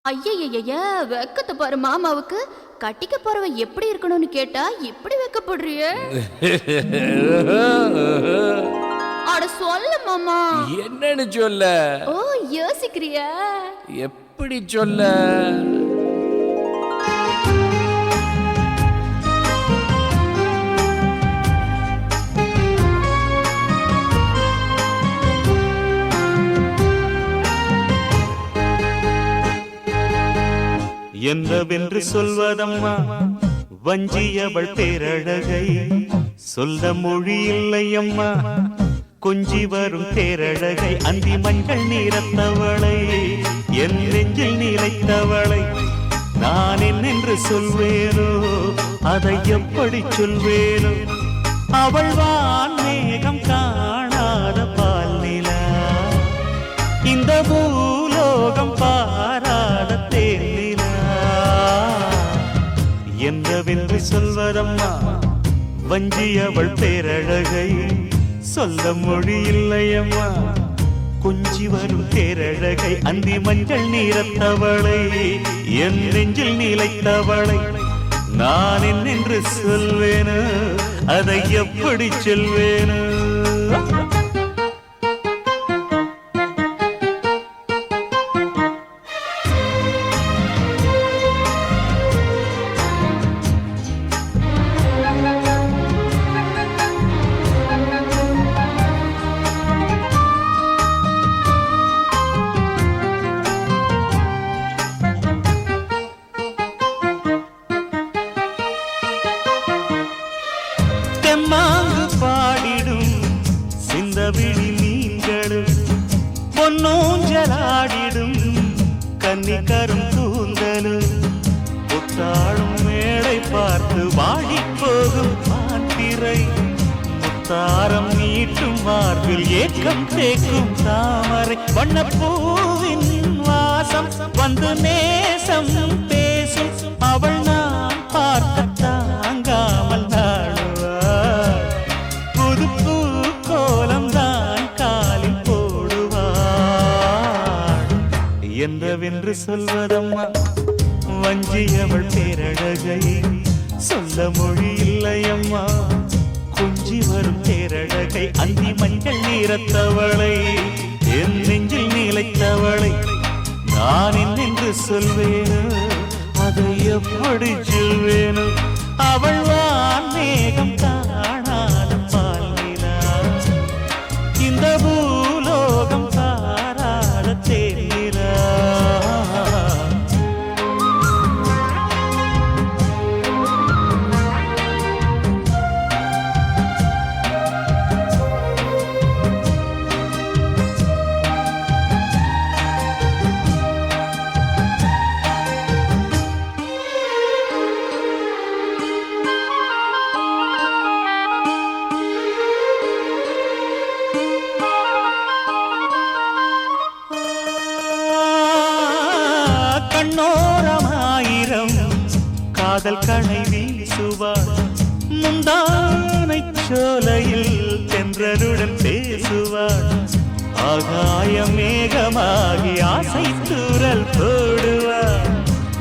ஐயய்ய வெக்கத்தை பாரு மாமாவுக்கு. கட்டிக்க போறவன் எப்படி இருக்கணும்னு கேட்டா இப்படி வெக்கப்படுறிய? அட சொல்ல மாமா. என்னன்னு சொல்ல? ஓ யோசிக்கிறியா? எப்படி சொல்ல? என்னவென்று சொல்வதம்மா வஞ்சியவள் பேரழகை, சொல்ல மொழி இல்லையம்மா கொஞ்சி வரும் பேரழகை. அந்தி மஞ்சள் நீரத்தவளை, என் நெஞ்சில் நிலைத்தவளை நான் என்னென்று சொல்வேனோ, அதை எப்படி சொல்வேனோ. அவள் வான் மேகம் காணாத பால் நிலா, இந்த பூலோகம் பாராத தேனிலா. என்னவென்று சொல்வதம்மா வஞ்சியவள் பேரழகை, சொல்ல மொழி இல்லையம்மா கொஞ்சி வரும் பேரழகை. அந்தி மஞ்சள் நீரத்தவளை, என் நெஞ்சில் நிலைத்தவளை நான் என்னென்று சொல்வேனோ, அதை எப்படி சொல்வேனோ. தெம்மாங்கு பாடிடும் சிந்தவிழி மீன்களும், பொன்னூஞ்சலாடிடும் கன்னிக்கரும் கூந்தலும், புத்தாளும் மேடை பார்த்து வாடி போகும் மாத்திரை, முத்தாரம் நீட்டும் மார்பில் ஏக்கம் தேக்கும் தாமரை, வண்ணப்பூவின் வாசம் வந்து நேசம் பேசும் அவள் நான் பார்க்க தாங்காமல் நாடுவாள். புதுப்பூ கோலம் தான் காலில் போடுவாள். என்னவென்று சொல்வதம்மா வஞ்சியவள் பேரழகை, சொல்ல மொழி இல்லையம்மா கொஞ்சி வரும் பேரழகை. அந்தி மஞ்சள் நீரத்தவளை, என் நெஞ்சில் நிலைத்தவளை நான் என்னென்று சொல்வேனோ, அதை எப்படி சொல்வேனோ. அவள் வான் மேகம் காணாத பால் நிலா, இந்த பூலோகம் பாராத தேனிலா. கண்ணோரமாயிரம் காதல் கணை வீசுவாள், முந்தானை சோலையில் தென்றலுடன் பேசுவாள். ஆகாய மேகமாகி ஆசை தூரல் போடுவாள்,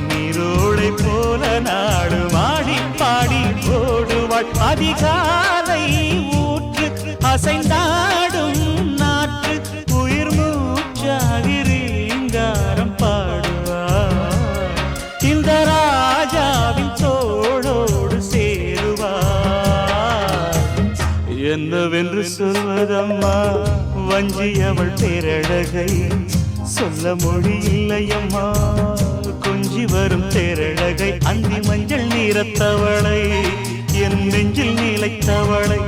நீரோடை போல நாடு மாடி பாடி போடுவாள். அதிகாலை ஊற்று அசைந்தாடும் நாற்று, உயிர் மூச்சாகி ரீங்காரம் பாடுவாள். இந்த ராஜாவின் தோளோடு சேருவாள். என்னவென்று சொல்வதம்மா வஞ்சியவள் பேரழகை, சொல்ல மொழி இல்லையம்மா கொஞ்சி வரும் பேரழகை. அந்தி மஞ்சள் நீரத்தவளை, என் நெஞ்சில் நிலைத்தவளை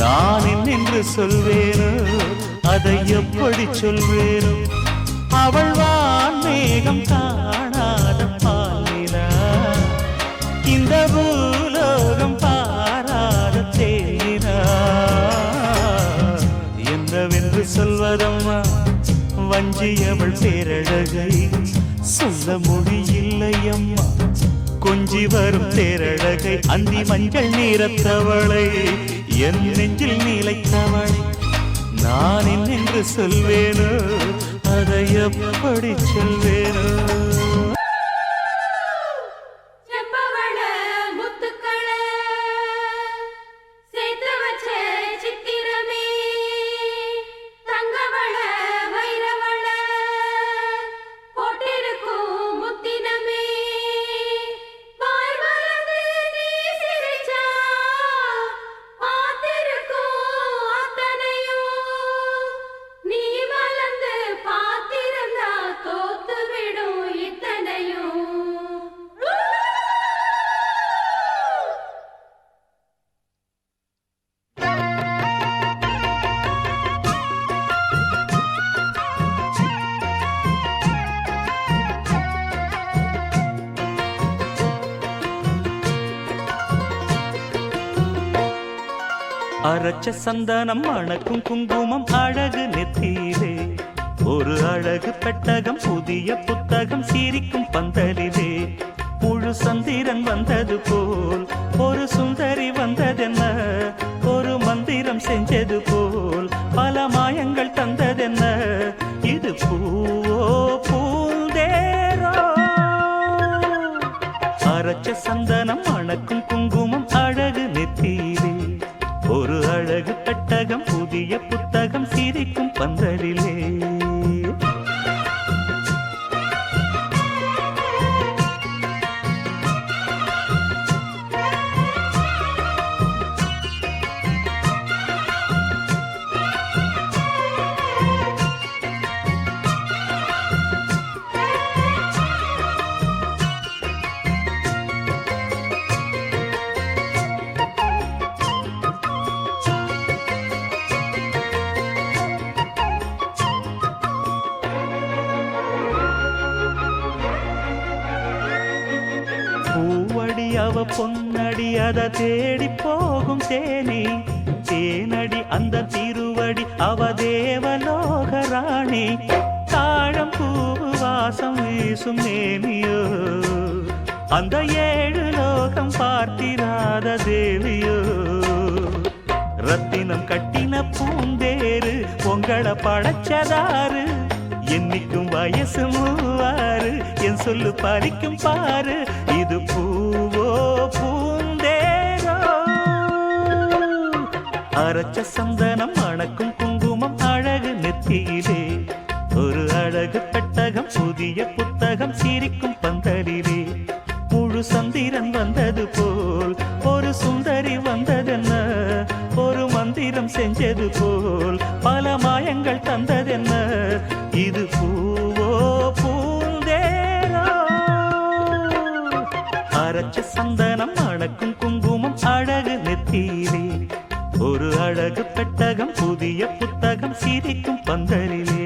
நான் என்னென்று சொல்வேனோ, அதை எப்படி சொல்வேனோ. அவள் வான் மேகம் காணாத பால் நிலா, இந்த பூலோகம் பாராத தேனிலா. என்னவென்று சொல்வதம்மா வஞ்சியவள் பேரழகை, சொல்ல மொழி இல்லையம்மா கொஞ்சி வரும் தேரழகை. அந்தி மஞ்சள் நீரத்தவளை, என் நெஞ்சில் நிலைத்தவளை நான் என்னென்று சொல்வேனோ, அதை எப்படி சொல்வேனோ. அரைச்ச சந்தனம் மணக்கும் குங்குமம் அழகு நெத்தியிலே ஒரு அழகு பெட்டகம் புதிய புத்தகம் சிரிக்கும் பந்தலிலே முழு சந்திரன் வந்தது போல் ஒரு சுந்தரி வந்ததென்ன ஒரு மந்திரம் செஞ்சது போல் பல மாயங்கள் தந்ததென்ன இது பூவோ பூந்தேரோ அரைச்ச சந்தனம் மணக்கும் குங்குமம் அழகு நெத்தியிலே ஒரு அழகு பெட்டகம் புதிய புத்தகம் சிரிக்கும் பந்தலிலே பூவடி அவ பொன்னடி அத தேடி போகும் தேனி தேனடி அந்த திருவடி அவ தேவலோக ராணி தாழம் பூவு வாசம் வீசும் நேனியோ அந்த ஏழு லோகம் பார்த்திராத தேவியோ ரத்தினம் கட்டின பூந்தேரு உங்களை படைச்சதாரு என்னைக்கும் வயசு மூவாறு என் சொல்லு பறிக்கும் பாரு இது பூவோ பூந்தேரோ அரைச்ச சந்தனம் மணக்கும் குங்குமம் அழகு நெத்தியிலே ஒரு அழகு பெட்டகம் புதிய புத்தகம் சிரிக்கும் பந்தலிலே முழு சந்திரன் வந்தது போல் ஒரு சுந்தரி வந்ததென்ன ஒரு மந்திரம் செஞ்சது போல் பல மாயங்கள் தந்ததென்ன இது பூவோ பூந்தேரோ அரைச்ச சந்தனம் மணக்கும் குங்குமம் அழகு நெத்தியிலே ஒரு அழகு பெட்டகம் புதிய புத்தகம் சிரிக்கும் பந்தலிலே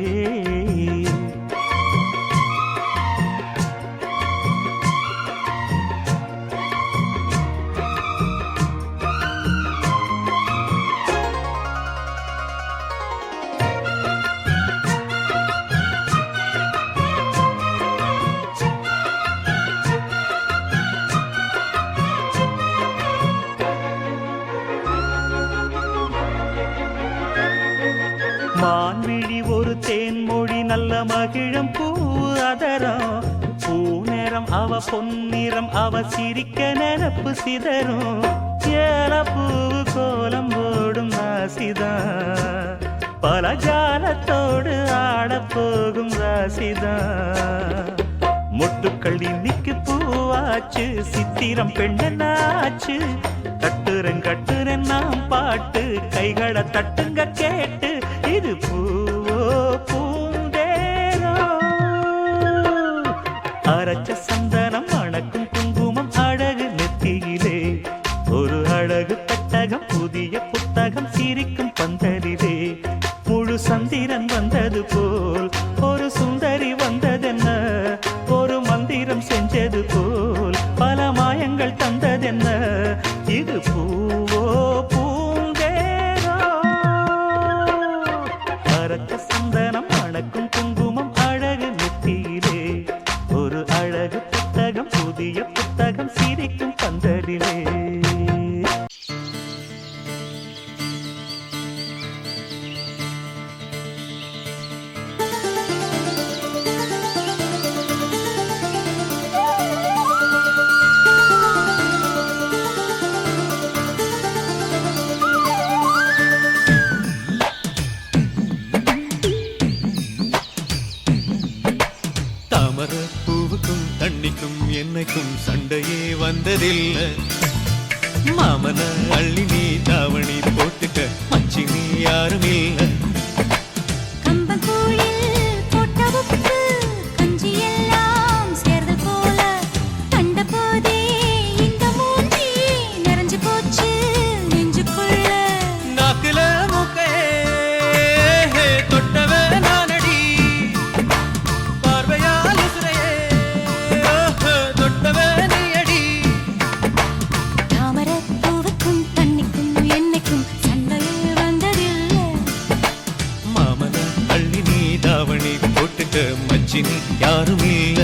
மான்விழி ஒரு தேன்மொழி நல்ல மகிழம் பூ அதரம் பூநேரம் அவ பொன்னிறம் அவ சிரிக்க நினப்பு சிதறும் ஏல பூவு கோலம் போடும் ராசிதான் பல ஜாலத்தோடு ஆடப்போகும் ராசிதான் முட்டுக்கள் இன்னைக்கு பூவாச்சு சித்திரம் பெண்ணாச்சு கட்டுரன் நாம் பாட்டு கைகளை தட்டுங்க கேட்டு இது பூவோ பூந்தேரோ அரைச்ச சந்தனம் மணக்கும் குங்குமம் அழகு நெத்தியிலே ஒரு அழகு பெட்டகம் புதிய புத்தகம் சிரிக்கும் பந்தலிலே முழு சந்திரன் வந்தது போல் ஒரு சுந்தரி வந்ததென்ன ஒரு மந்திரம் செஞ்சது போல் பல மாயங்கள் தந்ததென்ன இது பூவோ பூந்தேரோ அரைச்ச சந்தனம் மணக்கும் குங்குமம் அழகு நெத்தியிலே ஒரு அழகு புத்தகம் புதிய புத்தகம் சிரிக்கும் பந்தலிலே பூவுக்கும் தண்ணிக்கும் என்னைக்கும் சண்டையே வந்ததில்லை மாமன அள்ளி நீ தாவணி போட்டுக்க மச்சி நீ யாரும் இல்லை சண்டை மச்சினி யாரும் இல்ல.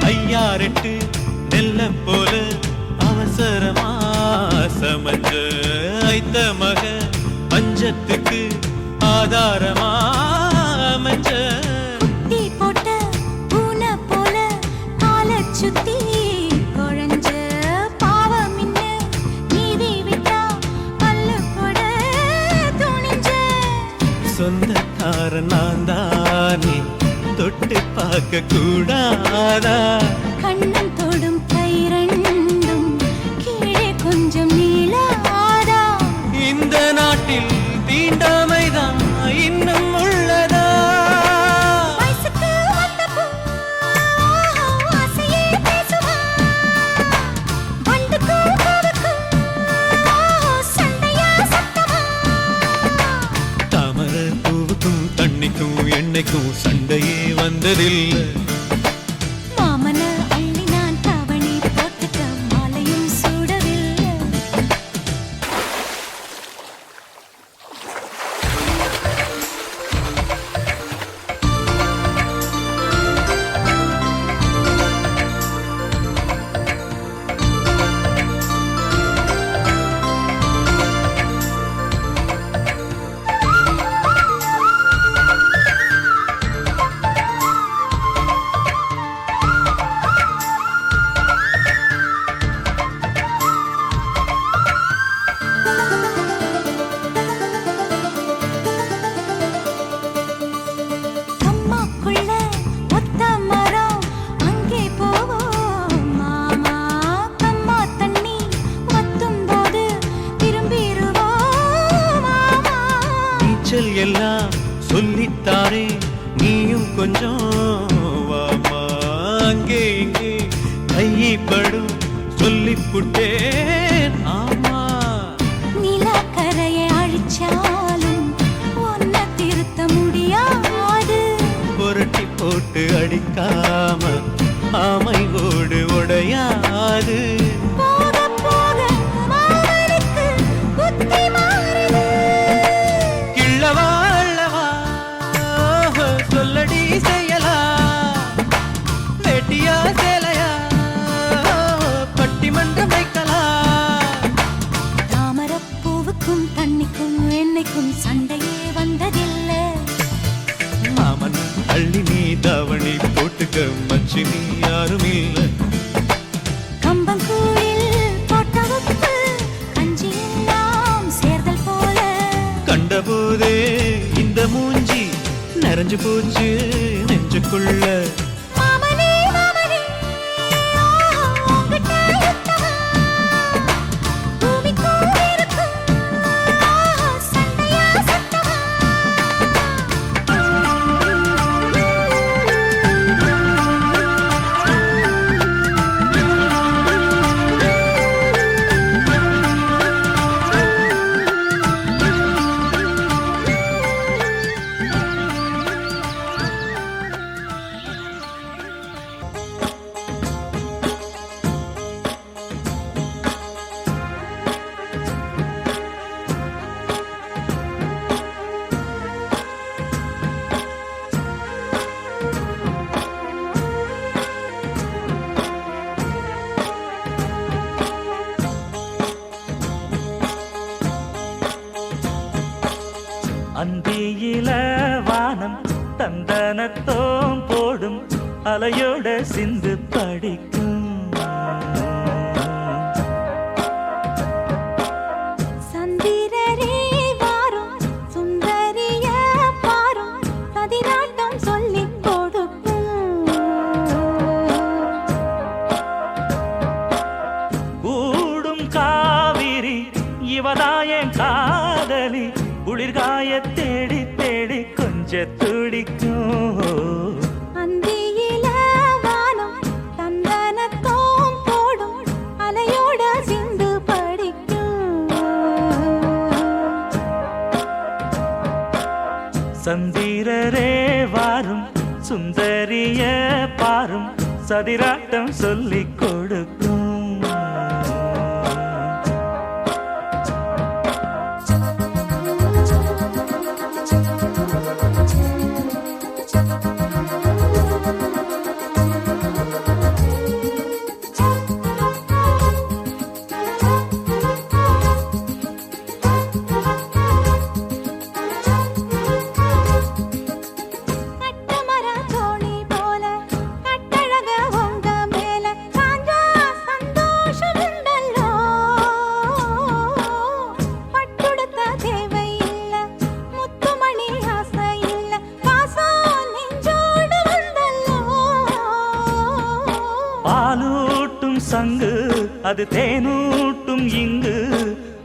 ஐயாரெட்டு நெல்ல போல அவசரமா சமஞ்ச ஐத்த மக பஞ்சத்துக்கு ஆதாரமா அமைஞ்ச குட்டி போட்ட பூனை போல காலை சுத்தி குழஞ்ச பாவம் இன்ன நீதி விட்டா பல்லு போட துணிஞ்ச சொந்தக்கார நான் தானே தொட்டு பார்க்க கூடாதா கண்ணன் தொடும் கை ரெண்டும் கீழே கொஞ்சம் நீளாதா இந்த நாட்டில் தீண்டாமைதான் இன்னும் உள்ளதா வயசுக்கு வந்த பூ ஆசையே பேசுவா வண்டுக்கும் பூவுக்கும் சண்டையா சத்தமா தாமர பூவுக்கும் தண்ணிக்கும் எண்ணெய்க்கும் சண்டையே வந்ததில்லை. மாமன அள்ளி நான் தாவணி போட்டுக்க மாலையும் சூடவில்லை. அம்மாக்குள்ள ஒத்த மரம் அங்கே போவோம் மாமா கம்மா தண்ணி வத்தும் போது திரும்பிடுவோம் மாமா நீச்சல் எல்லாம் சொல்லித்தாரே நீயும் கொஞ்சம் வாமா அங்கே இங்கே கைப்படும் சொல்லிப்புட்டேன் ஆமா நிலக்கரையை அழிச்சாலும் ஒன்ன திருத்த முடியாது புரட்டி போட்டு அடிக்காம ஆமை ஓடு உடையாது போக போக மாமனுக்கு புத்தி மாறுது கிள்ளவா அள்ளவா சொல்லடி செய்யலா வேட்டியா சேலையா பட்டிமன்றம் வைக்கலாம் தாமரப்பூவுக்கும் தண்ணிக்கும் எண்ணெய்க்கும் சண்டையே வந்ததில்லை மாமன் அள்ளி நீ தாவணி போட்டுக்க மச்சினி யாரும் இல்ல. கம்பங்கூழில் போட்ட உப்பு கஞ்சி எல்லாம் சேர்தல் போல கண்டபோதே இந்த மூஞ்சி நிறைஞ்சு போச்சு நெஞ்சுக்குள்ள. மாமனே மாமனே உங்கிட்ட யுத்தமா பூமிக்கும் இருக்கும் சண்டையா சத்தமா அந்தியில வானம் தந்தனத்தோம் போடும் அலையோட சிந்து படிக்கும் சந்திரரே வாரும் சுந்தரிய பாரும் பதினாட்டம் சொல்லிக் கொடுக்கும் கூடும் காவிரி இவதாயன் காதலி குளிர்காய தேடி தேடி கொஞ்ச துடிக்கும் சுந்தரிய பாரும் சதிராட்டம் சொல்லிக் கொடுக்கும். கட்டமர தோணி போல கட்டழக உங்க மேல காஞ்சா சந்தோஷம் உண்டல்லோ. பட்டுடுத்த தேவை இல்ல, முத்துமணி ஆசை இல்ல, பாசம் நெஞ்சோடு வந்தல்லோ. பாலூட்டும் சங்கு அது தேனூட்டும் இங்கு,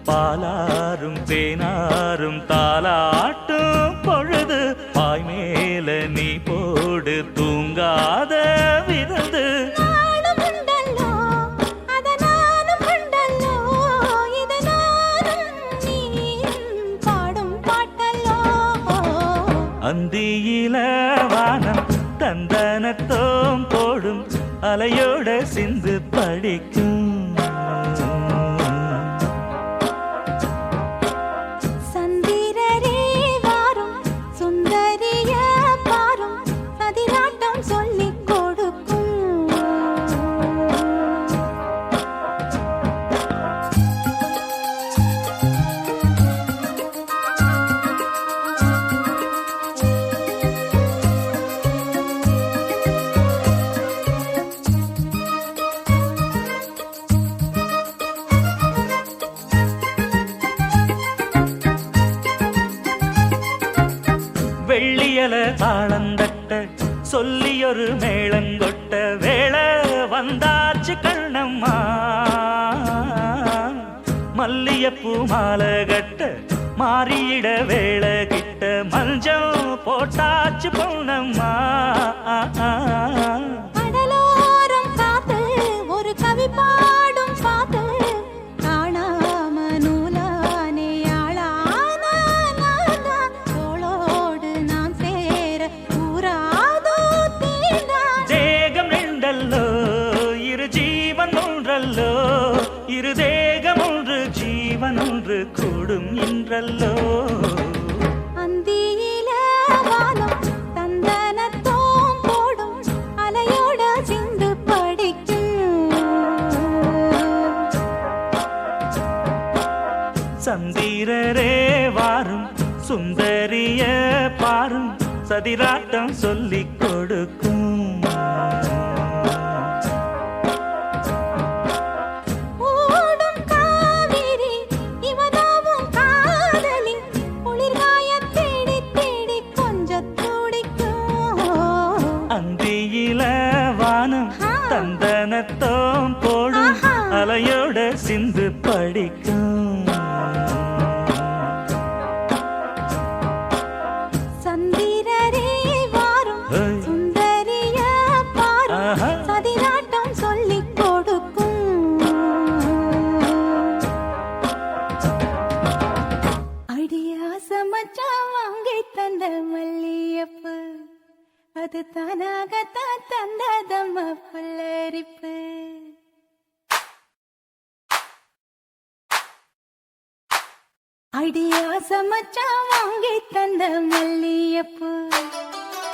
பாலாரும் தேனாரும் தாலாட்டும் பொழுது, பாய் மேல நீ போடு தூங்காத விருந்து. நானும் உண்டல்லோ, அத நானும் உண்டல்லோ, இத நானும் நீயும் பாடும் பாட்டல்லோ. அந்தியில வானம் தந்தனத்தோம் போடும், அலையோட சிந்து படிக்கும். சந்திரரே வாரும், சுந்தரிய பாரும், சதிராட்டம் சொல்லிக் கொடுக்கும். வெள்ளியல தாளந்தட்ட சொல்லியொரு மேளங்கொட்ட, வேளை வந்தாச்சு கண்ணம்மா. மல்லியப்பூ மாலை கட்ட மாறியிட வேளை கிட்ட, மஞ்சள் போட்டாச்சு பொன்னம்மா. கடலோரம் காத்து ஒரு கவி பாடும் பாத்து, காணாம நூலானே ஆளான நான்தான். தோளோடு நான் சேர கூறாதோ தீண்டான். தேகம் ரெண்டல்லோ இரு ஜீவன் ஒன்றல்லோ, இரு தேகம் ஒன்று ஜீவன் ஒன்று கூடும் இன்றல்லோ. அந்தியில வானம் தந்தனத்தோம் போடும், அலையோட சிந்து படிக்கும். சந்திரரே வாரும், சுந்தரிய பாரும், சதிராட்டம் சொல்லிக் கொடுக்கும். ஓடும் காவிரி இவதாவும் காதலி, குளிர்காய தேடி தேடி கொஞ்சத் துடிக்கும். அந்தியில வானம் தந்தனத்தோம் போடும், ஆஹா. அலையோட சிந்து படிக்கும். சந்திரரே வாரும், ஏய். சுந்தரிய பாரும், ஆஹா. சதிராட்டம் சொல்லிக் கொடுக்கும். அடியாச மச்சான் வாங்கி தந்த மல்லியப்பு, அது தானாகத்தான் தந்ததம்ம புல்லரிப்பு. அடியாச மச்சான் வாங்கி தந்த மல்லியப்பு,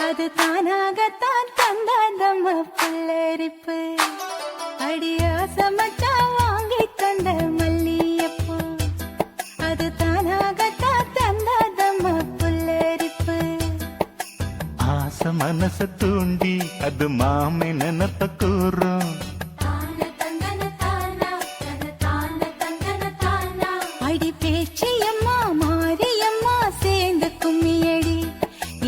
அது தானாகத்தான் தந்ததம்ம புல்லரிப்பு. அடியாச மச்சான் வாங்கி தந்த மல்லியப்பு, அது தானாகத்தான் தந்ததம்ம புல்லரிப்பு. ஆசை மனச தூண்டி அது மாமை நினப்ப கூறும். அடி பேச்சியம்மா மாரியம்மா சேர்ந்து கும்மியடி,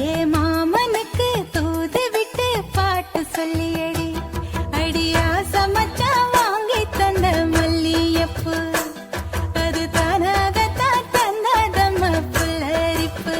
ஏ மாமனுக்கு தூது விட்டு பாட்டு சொல்லியடி. அடியா சமச்சா வாங்கி தந்த மல்லியப்பு, அது தானாகத்தான் தந்ததம்ம புல்லரிப்பு.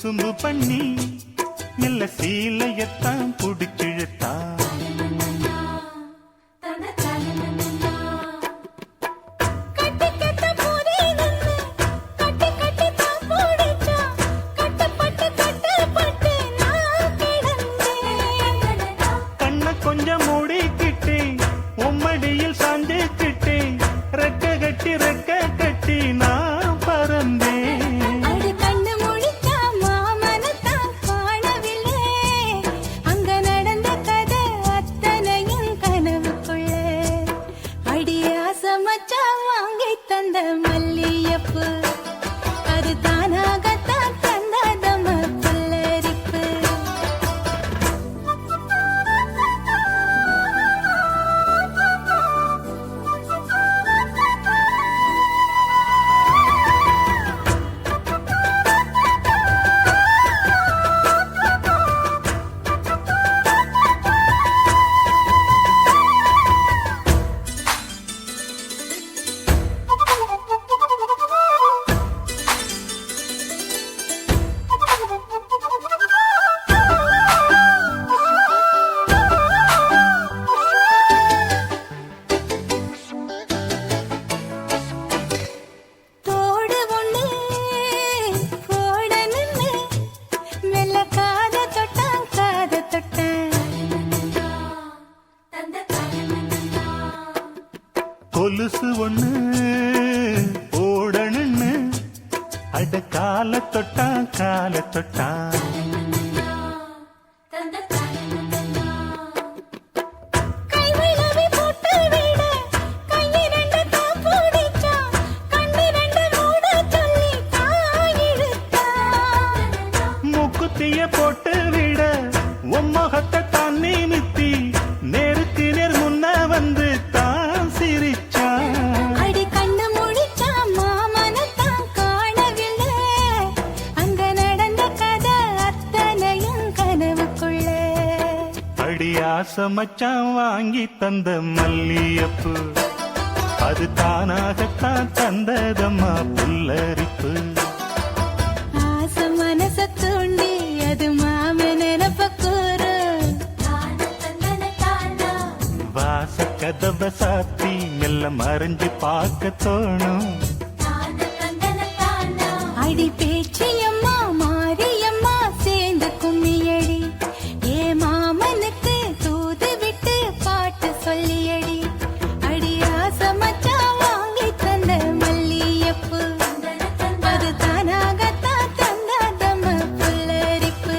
குசும்பு பண்ணி மெல்ல சீலையத்தான் புடிச்சிழுத்தா கட்டி கட்ட போதே நின்னு கட்டி கட்டி தான் போடிச்சா கட்டப்பட்டு கட்டப்பட்டு நான் கிடந்தேன் கண்ண கொஞ்சம் மூடிக்கிட்டே உம்மடியில் சாஞ்சுக்கிட்டே ரெக்க கட்டி நான் பறந்தேன் அடி கண்ணு முழிச்சா மாமனத்தான் காணவில்லை அங்க நடந்த கதை அத்தனையும் கனவுக்குள்ள அடி ஆசமச்சா வாங்கி தந்த மல்லியப்பு அது தானாகத்தான் தந்ததம புல்லரிப்பு தோடு ஒண்ணு போட நின்னு மெல்ல காத தொட்டான் கொலுசு ஒண்ணு ஓடணுன்னு அட கால தொட்டா கைவிளவி போட்டு விட கையிரண்டு தான் பூடிச்சா கண்ணிரண்டு மூட சொல்லி தாயிழுத்தா மூக்குத்திய போட்டு விட உம்மகத்தை தான் நிமித்தி நேருக்கு நேர் முன்ன வந்து தான் சிரிச்சா அடி கண்ணு முழிச்சா மாமனத்தான் காணவில்லை அங்க நடந்த கதை அத்தனையும் கனவுக்குள்ள அடி ஆசை மச்சான் வாங்கி தந்த மல்லியப்பு அது தானாகத்தான் தந்ததம்மா புல்லரிப்பு ஆசை மனச தூண்டி அது மாம நினப்ப கூறு வாச கதவை சாத்தி மெல்ல மறைஞ்சு பார்க்க தோணும் அடி பேச்சியம்மா மாரியம்மா சேர்ந்து கும்மியடி ஏ மாமனுக்கு தூது விட்டு பாட்டு சொல்லியடி அடி ஆசை மச்சான் வாங்கி தந்த மல்லியப்பு அது தானாகத்தான் தந்ததம புல்லரிப்பு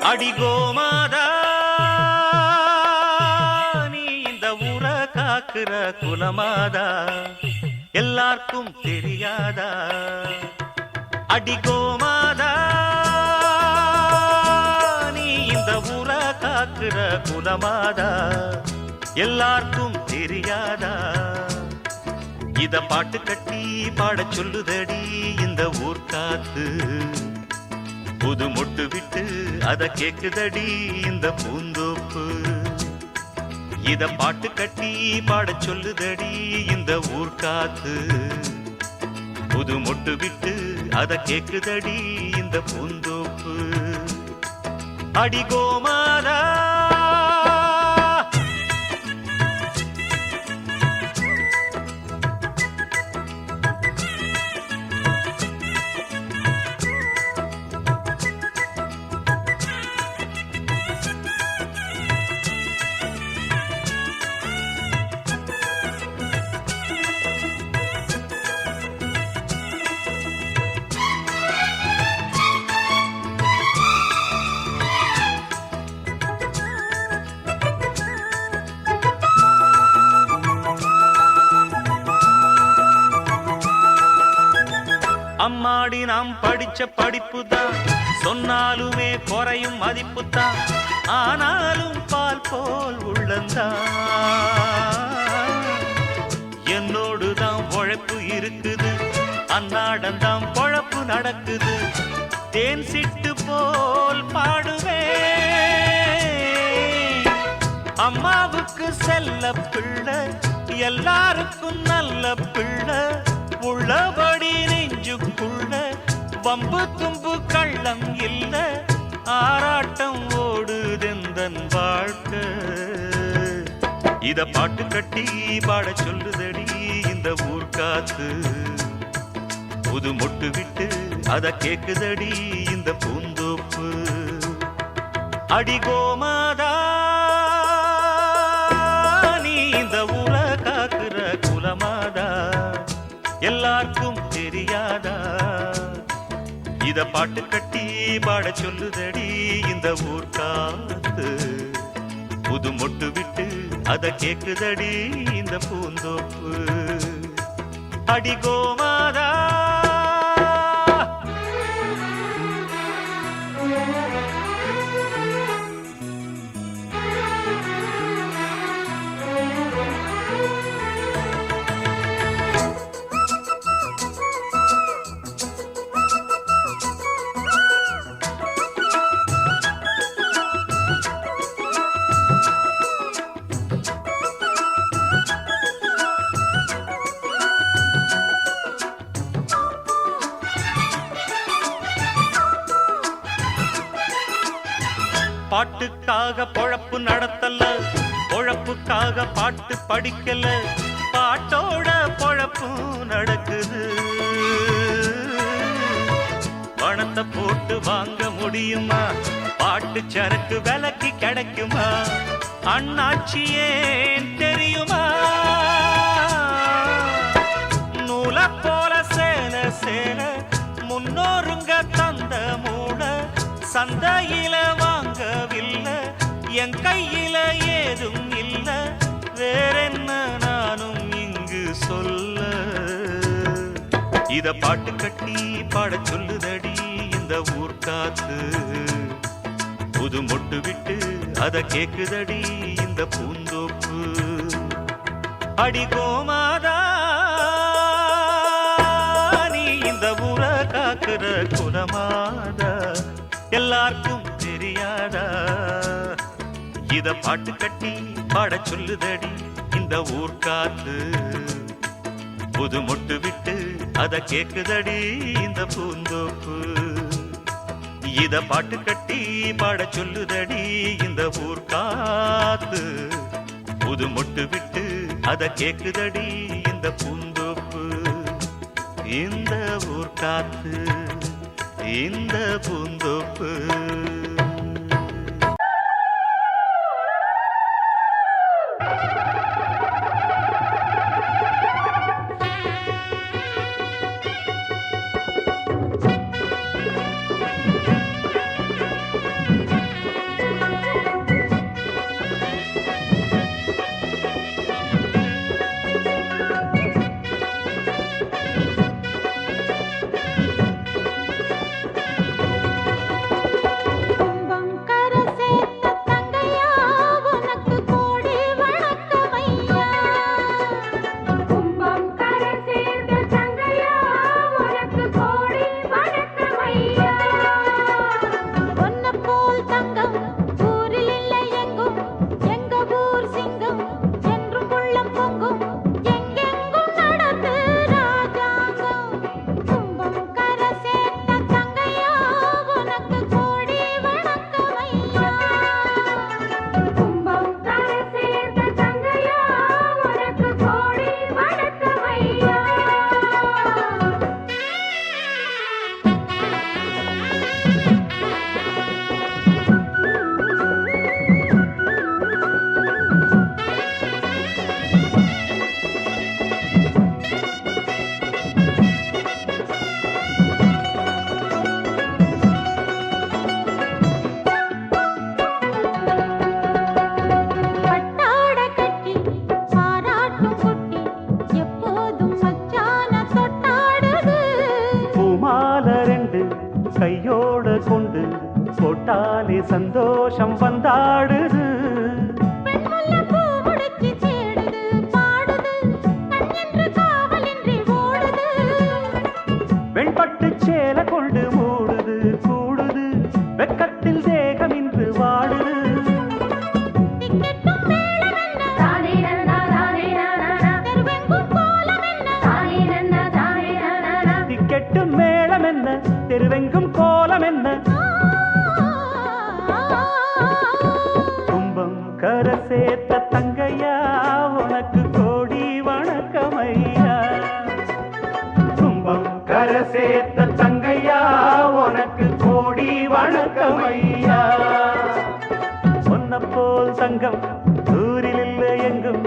அடிகோமாதா நீ இந்த ஊர காக்குற குலமாதா எல்லாருக்கும் தெரியாதா அடிகோமாதா நீ இந்த ஊர காக்குற குலமாதா எல்லாருக்கும் தெரியாதா இத பாட்டு கட்டி பாடச் சொல்லுதடி இந்த ஊர் காத்து புது மொட்டு விட்டு அத கேக்குதடி இந்த பூந்தோப்பு இத பாட்டு கட்டி பாடச் சொல்லுதடி இந்த ஊர் காத்து புது மொட்டு விட்டு அத கேக்குதடி இந்த பூந்தோப்பு அடிகோமாதா அம்மாடி நாம் படிச்ச படிப்புதான் சொன்னாலுமே குறையும் மதிப்புதான் ஆனாலும் பால் போல் உள்ளந்தான் என்னோடுதான் உழைப்பு இருக்குது அன்னாடந்தான் பொழப்பு நடக்குது தேன் சிட்டு போல் பாடுவேன் அம்மாவுக்கு செல்ல பிள்ளை எல்லாருக்கும் நல்ல பிள்ளை உள்ளபடி நெஞ்சுக்குள்ள வம்பு தும்பு கள்ளம் இல்ல ஆராட்டம் ஓடுதெந்தன் வாழ்க்கை இத பாட்டு கட்டி பாட சொல்லுதடி இந்த ஊர் காத்து புது மொட்டு விட்டு அத கேக்குதடி இந்த பூந்தோப்பு அடிகோமாதா நீ இந்த ஊர காக்குற குலமாதா எல்லாருக்கும் தெரியாதா இத பாட்டு கட்டி பாட சொல்லுதடி இந்த ஊர் காத்து புது மொட்டு விட்டு அத கேக்குதடி இந்த பூந்தோப்பு அடிகோமாதா பாட்டுக்காக பொழப்பு நடத்தல பொழப்புக்காக பாட்டு படிக்கல பாட்டோட பொழப்பு நடக்குது பணத்தை போட்டு வாங்க முடியுமா பாட்டு சரக்கு விலைக்கு கிடைக்குமா அண்ணாச்சி ஏன் தெரியுமா நூலை போல சேல சேல முன்னோருங்க தந்த மூட சந்தையில வாங்கவில்லை என் கையில ஏதும் இல்ல வேறென்ன நானும் இங்கு சொல்ல இத பாட்டு கட்டி பாட சொல்லுதடி இந்த ஊர் காத்து புது மொட்டு விட்டு அத கேக்குதடி இந்த பூந்தோப்பு அடிகோமாதா நீ இந்த ஊர காக்குற குலமாதா எல்லாருக்கும் தெரியாதா இத பாட்டு கட்டி பாட சொல்லுதடி இந்த ஊர் காத்து புது மொட்டு விட்டு அத கேக்குதடி இந்த பூந்தோப்பு இத பாட்டு கட்டி பாட சொல்லுதடி இந்த ஊர் காத்து புது மொட்டு விட்டு அத கேக்குதடி இந்த பூந்தோப்பு இந்த ஊர் காத்து இந்த பூந்தோப்பு சந்தோஷம் வந்தாடுது. பெண்முல்லை பூ முடிச்சு தேடுது, பாடுது, கண் என்று காவலின்றி ஓடுது. வெண்பட்டு சேலை கொண்டு மூடுது கூடுது, வெக்கத்தில் தேகம் இன்று வாடுது. திக்கெட்டும் மேளம் என்ன? தானே நன்னா, தானே நானா. தெருவெங்கும் கோலம் என்ன? தானே நன்னா, தானே நானா. திக்கெட்டும் மேளம் என்ன, தெருவெங்கும் கோலம் என்ன. கும்பம் கரை சேர்த்த தங்கையா உனக்கு கோடி வணக்கமையா. கும்பம் கரை சேர்த்த தங்கையா உனக்கு கோடி வணக்கமையா. சொன்ன போல் தங்கம் ஊரில் இல்லை எங்கும்,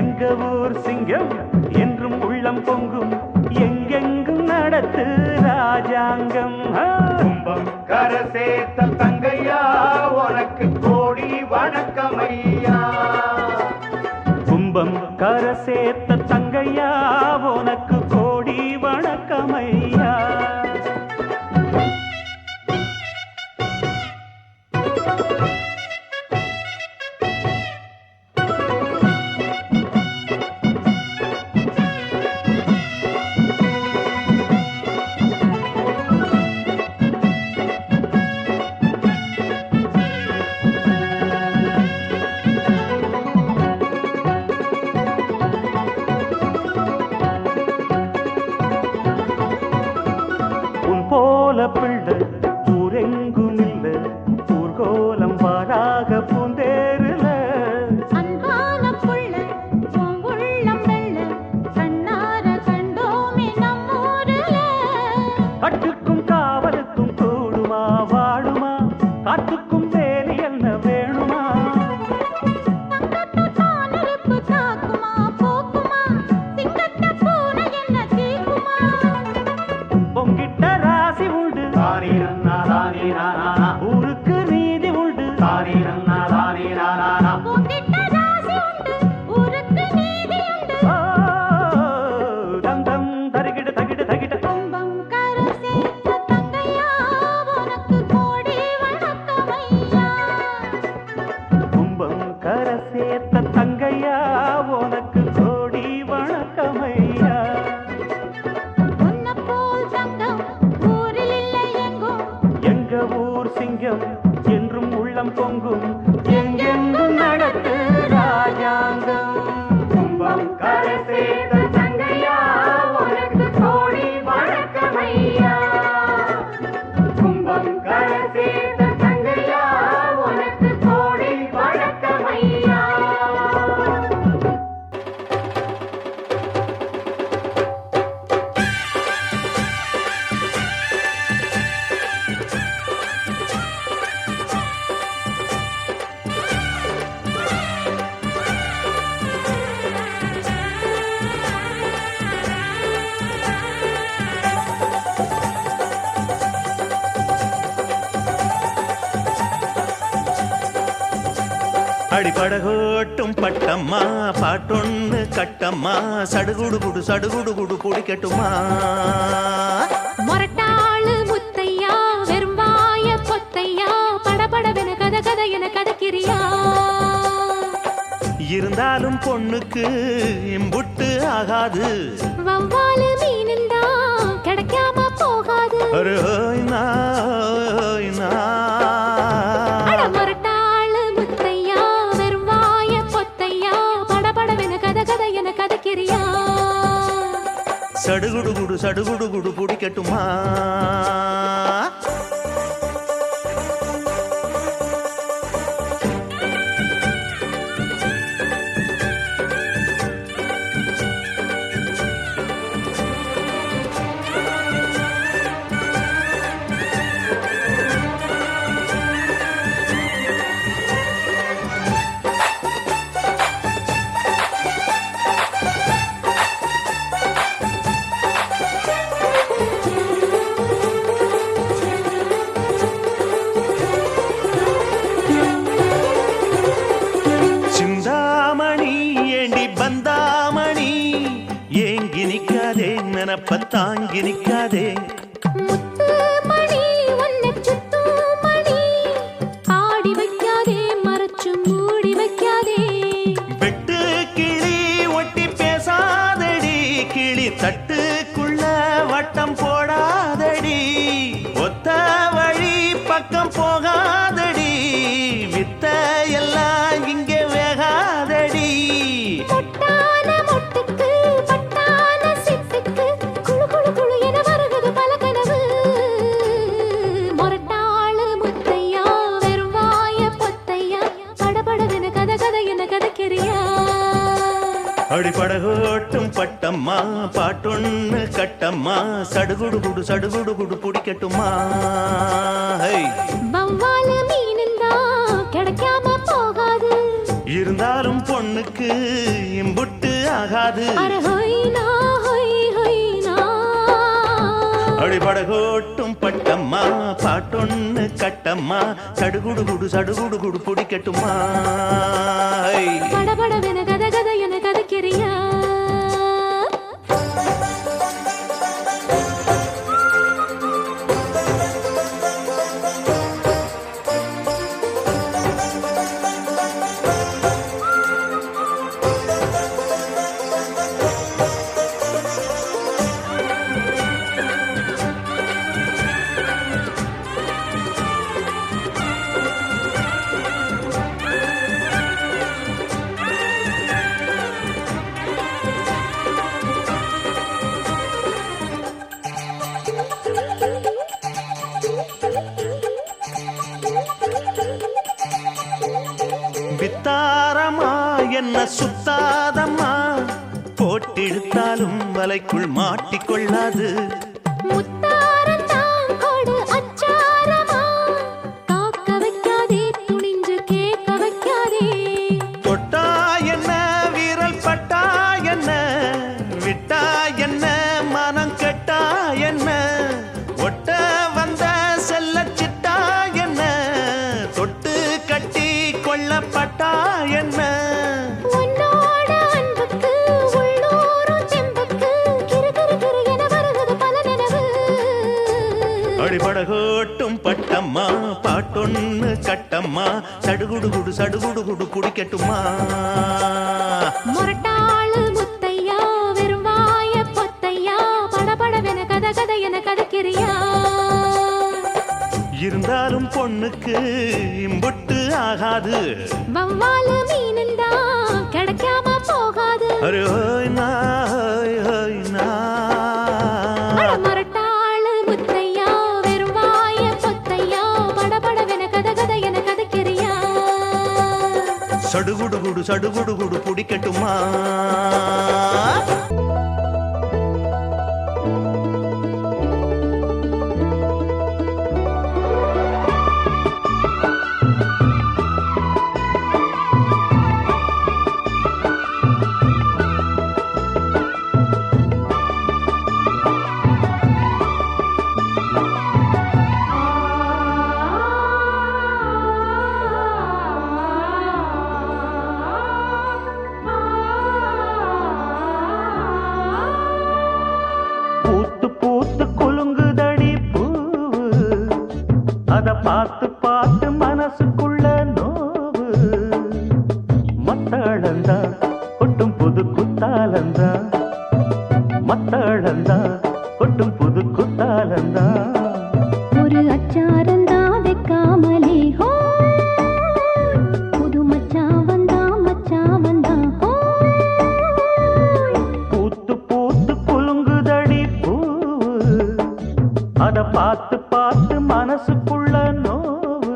எங்க ஊர் சிங்கம் என்றும் உள்ளம் பொங்கும், எங்கெங்கும் நடத்து ராஜாங்கம். கும்பம் கரை சேர்த்த தங்கையா உனக்கு கோடி வணக்கமையா. கும்பம் கரை சேர்த்த தங்கையா உனக்கு கோடி வணக்கமையா. பிள்ளை ஊரெங்கும் இல்ல, ஊர்கோலம் வாராக பூந்தேருல. அன்பான புள்ள உள்ளம் வெள்ள, கண்ணார கண்டோமே நம்மூருல. கட்டுக்கும் காவலுக்கும் கூடுமா வாழுமா, காட்டுக்கும் வேலி என்ன வேணுமா. தங்கத்து தானறுப்பு தாக்குமா போக்குமா, சிங்கத்த பூனை என்ன தீக்குமா. பொங்கிட்ட ராசி உண்டு தானே நன்னா தானே நானா, ஊருக்கு நீதி உண்டு தானே நன்னா தானே நானா. பொங்கிட்ட ராசி உண்டு, ஊருக்கு நீதி உண்டு. தந்தம் தருகிட தகிட தகிட. கும்பம் கரை சேர்த்த தங்கையா உனக்கு கோடி வணக்கமையா. கும்பம் கரை சேர்த்த தங்கையா உனக்கு கோடி வணக்கமையா. உன்னை போல் தங்கம் ஊரில் இல்லை எங்கும், எங்க ஊர் சிங்கம் என்றும் உள்ளம் பொங்கும், எங்கெங்கும் நடத்து ராஜாங்கம். கும்பம் கரை சேர்த்த தங்கையா உனக்கு கோடி வணக்கமையா. கும்பம் கரை சேர்த்த தங்கையா உனக்கு கோடி வணக்கமையா. அடிபடகோட்டும் பட்டம்மா பாட்டொன்னு கட்டம்மா, சடுகுடு குடு சடுகுடு குடு பிடிக்கட்டுமா. மொரட்டாளு முத்தையா வெறும்பாய பொத்தையா, படபடவென கத கத என கதக்கிறியா. இருந்தாலும் பொண்ணுக்கு இம்புட்டு ஆகாது, வவ்வாலு மீனுந்தா கிடைக்காம போகாது. அரோய்னா அட மொரட்டாளு முத்தையா வெறும்பாய பொத்தையா, படபடவென கத கத என கதக்கிறியா. சடுகுடு குடு சடுகுடு குடு பிடிக்கட்டுமா. நினப்ப தாங்கி நிக்காதே. முத்து மணி உன்னை சுத்தும் மணி ஆடி வைக்க அடிபடகோட்டும் பட்டம்மா பாட்டொன்னு கட்டம்மா சடுகுடு குடு சடுகுடு குடு பிடிக்கட்டுமா ஹை. வவ்வாலு மீனுந்தா கிடைக்காம போகாது, இருந்தாலும் பொண்ணுக்கு இம்புட்டு ஆகாது. அர ஹொய்னா ஹொய் ஹொய்னா. அடிபடகோட்டும் பட்டம்மா பாட்டொன்னு கட்டம்மா சடுகுடு குடு சடுகுடு குடு பிடிக்கட்டுமா ஹை. படபடவென கத கத என கதக்கிறியா? வித்தாரமா என்ன சுத்தாதம்மா போட்டிடுத்தாலும் வலைக்குள் மாட்டிக்கொள்ளாது. முத்தாரந்தான் கொடு அச்சாரமா, காக்க வைக்காதே துணிஞ்சு கேட்க வைக்காதே. தொட்டா என்ன வீரல் பட்டா என்ன விட்டா என்ன மனம் கெட்டா என்ன ஒட்ட வந்த செல்ல சிட்டா என்ன தொட்டு கட்டி கொள்ளப்பட்டா என்ன. உன்னோட அன்புக்கு உள்ளூரும் தெம்புக்கு கிறு கிறு கிறு என வருகிறது பல நினைவு. அடிபடகோட்டும் பட்டம்மா பாட்டொன்னு கட்டம்மா சடுகுடு குடு சடுகுடு குடு குடிக்கட்டுமா. முரட்டாளு முத்தையா வெறும் வாய பொத்தையா, படபடவென கத கத என கதக்கிறியா? இருந்தாலும் பொண்ணுக்கு இம்புட்டு ஆகாது. வவ்வாலு மீனுந்தா கிடைக்காம போகாது. அரே ஹோய் நா ஹோய் ஹோய் நா. அட முரட்டாளு முத்தையா வெறும் வாய பொத்தையா, படபடவென கத கத என கதக்கிறியா? சடுகுடு குடு சடுகுடு குடு பிடிக்கட்டுமா. பூத்து பூத்து குலுங்குதடி பூவு அத பார்த்து பார்த்து மனசுக்குள்ள நோவு. மத்தாளந்தா ஒட்டும் புது குத்தாலந்தா மத்தாளந்தா ஒட்டும் புது குத்தாலந்தா. ஒரு அச்சாரந்தா வைக்காமலே ஹோ, புது மச்சான் வந்தா ஹோ. பூத்து பூத்து குலுங்குதடி பூவு அத பார்த்து பார்த்து மனசுக்குள்ள நோவு.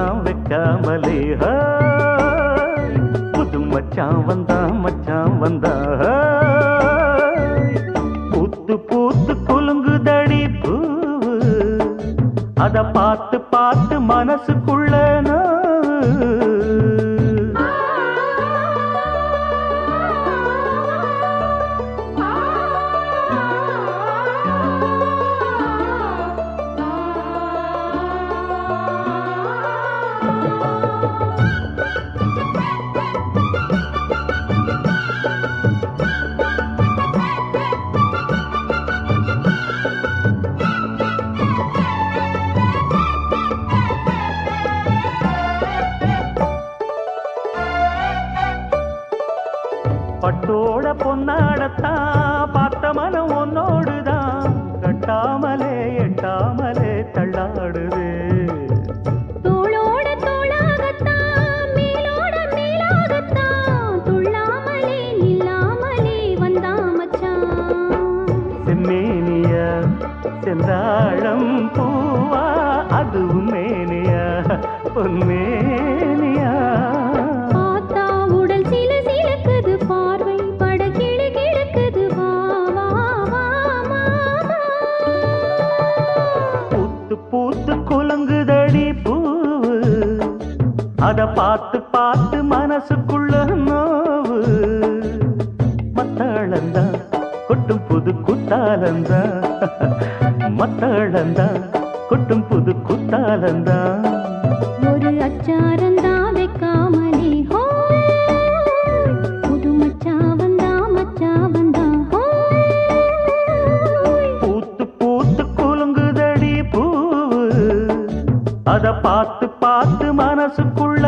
தான் வைக்காமலே ஹாய். புது மச்சான் வந்தா ஹாய். பூத்து பூத்து குலுங்குதடி பூவு அத பார்த்து பார்த்து மனசுக்குள்ள பட்டோட பொன்னாடத்தான் பார்த்த மனம் உன்னோடுதான் கட்டாமலே எட்டாமலே தள்ளாடுது. தோளோட தோளாகத்தான் மேலோட மேலாகத்தான் துள்ளாமலே நில்லாமலே வந்தா மச்சான். செம்மேனியா செந்தாழம் பூவா அதுவும் மேனியா பொன்மேனியா. பார்த்தா உடல் சில சிலக்குது பார்வை பட கிளு கிழக்குது வா வா வா மாமா. பூத்து பூத்து குலுங்குதடி பூவு அத பார்த்து பார்த்து மனசுக்குள்ள நோவு. மத்தளந்தா கொட்டும் புது குத்தாலந்தா மத்தளந்தா கொட்டும் புது குத்தாலந்தா. ஒரு அச்சாரந்தா வைக்காமலே ஹோ புது மச்சா வந்தா ஹோ. பூத்து பூத்து குலுங்குதடி பூவு அத பார்த்து பார்த்து மனசுக்குள்ள